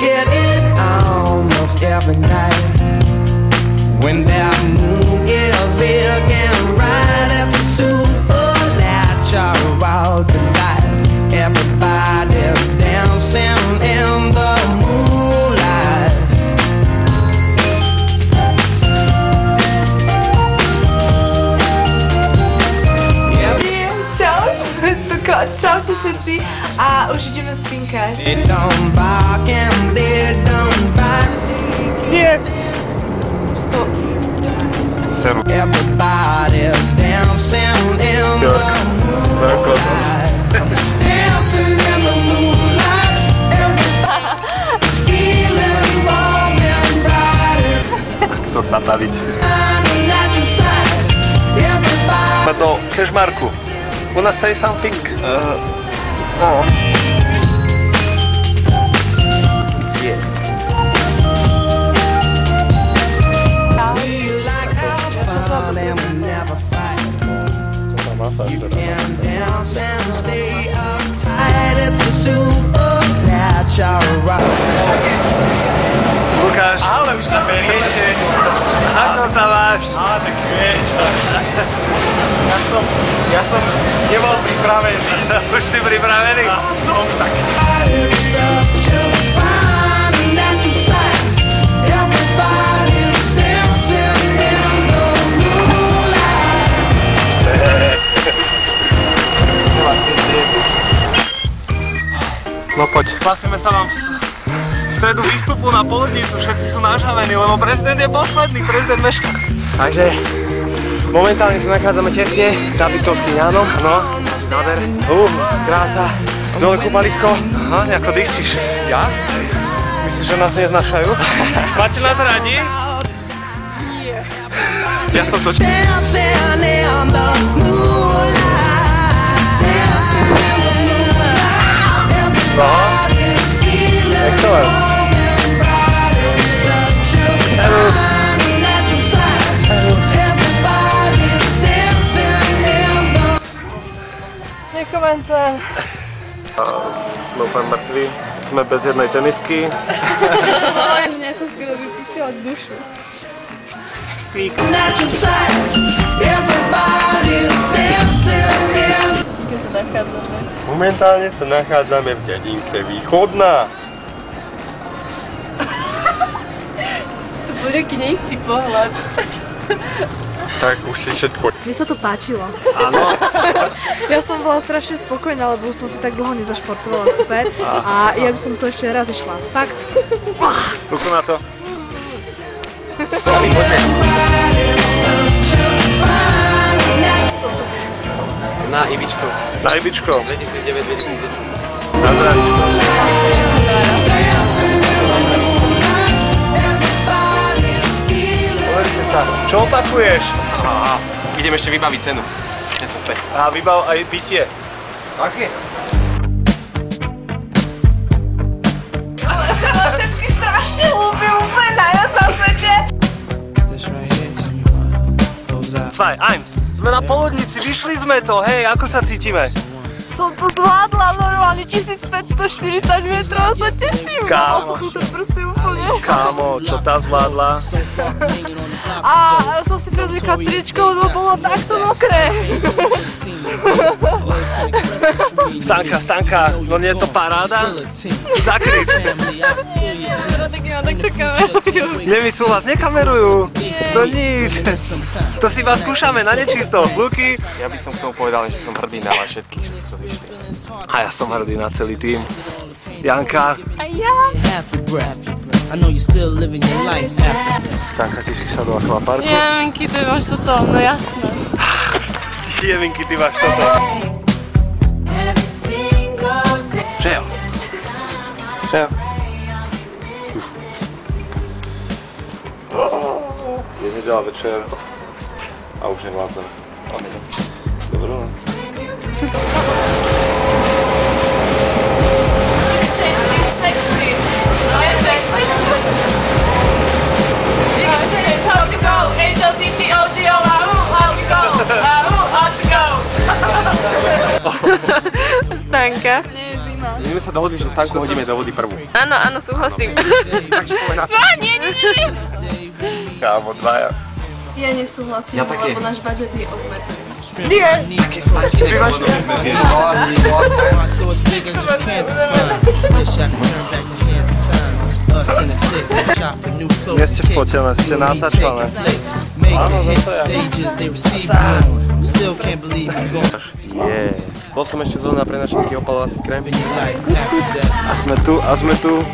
get it almost every night. When that moon is big and bright, it's a supernatural delight. Everybody's dancing in the moonlight. Čaute všetci a už ideme spinkať. They don't bark and they don't bite. Nie. Stop. Everybody's dancing in the moonlight. Dancing in the moonlight. Everybody's feeling warm and bright. Kto sa baviť? Sme do Kežmarku. Wanna say something? No. Yeah. We like our fun and we never fight. You can dance and stay uptight. It's a supernatural. Lukáš, ale už na beriete. Ako sa máš? Á, tak vieš. Ja som nebol pripravený. Už si pripravený? Už som tak. It's such a fine natural sight. Everybody's dancing in the moonlight. No poď. Hlasíme sa vám v stredu výstupu na Poludnicu, všetci sú nažavení, lebo prezident je posledný, prezident meška. Takže momentálne sa nachádzame tesne za Liptovským Jánom. No, nádher. Krása. Dole kúpalisko. Aha, nejako dýchčíš. Ja? Myslíš, že nás neznášajú? Máte nás radi? Nie. Ja som to Dancing in the moonlight. Dancing in the moonlight. Everybody's feeling Excellent. warm and bright. It's such a fine natural sight. Everybody's dancing in the Nekomentujem. Sme úplne mŕtvi, sme bez jednej tenisky. Mne som skoro vypustila dušu. natural sight. Everybody's dancing in. Kde sa nachádzame? Momentálne sa nachádzame v dedinke Východná. To bol nejaký neistý pohľad. Tak už si všetko. Mne sa to páčilo. Áno. Ja som bola strašne spokojná, lebo už som si tak dlho nezašportovala super. A ja by som to ešte raz išla. Fakt. Ruku na to. Na Ibičko. Na Ibičko. 2009-2010. Na zdravíčko. Pozrite sa, čo opakuješ? Idem ešte vybaviť cenu. A vybav aj pitie. Aké? Všetky strašne ľúbim, úplne najviac na svete. 2, 1. Sme na Poludnici, vyšli sme to, hej, ako sa cítime? Som to zvládla normálne 1540 metrov, sa teším. Kámo. To proste úplne. Kámo, čo tá zvládla? A som si prezvykla tričko, lebo bolo takto mokré. Stanka, no nie je to paráda? Zakryť. Tak nemám takto kamerujú. Nemyslú vás, nekamerujú. To nič. To si iba skúšame na nečisto. Luky. Ja by som k tomu povedal, že som hrdý na vás všetkých, že ste to zvyšli. A ja som hrdý na celý tým. Janka. A ja? Stanka, tešíš sa do akvaparku? Jeminky, ty máš toto, no jasné. Jeminky, ty máš toto. Že jo? Že jo? Je nedeľa večer a už nevládzem. Dobrú noc. Stanka. Nie je zima. My sme sa dohodli, že Stanku hodíme do vody prvú. Áno, áno, súhlasím. Nie. Kámo, dvaja. Ja nesúhlasím, lebo náš budget je obmedzený. Nie! Vy máš nie ste fotené, ste natáčané. Áno, to je. Bol som ešte zóna pre náš taký opalovací krém. A sme tu.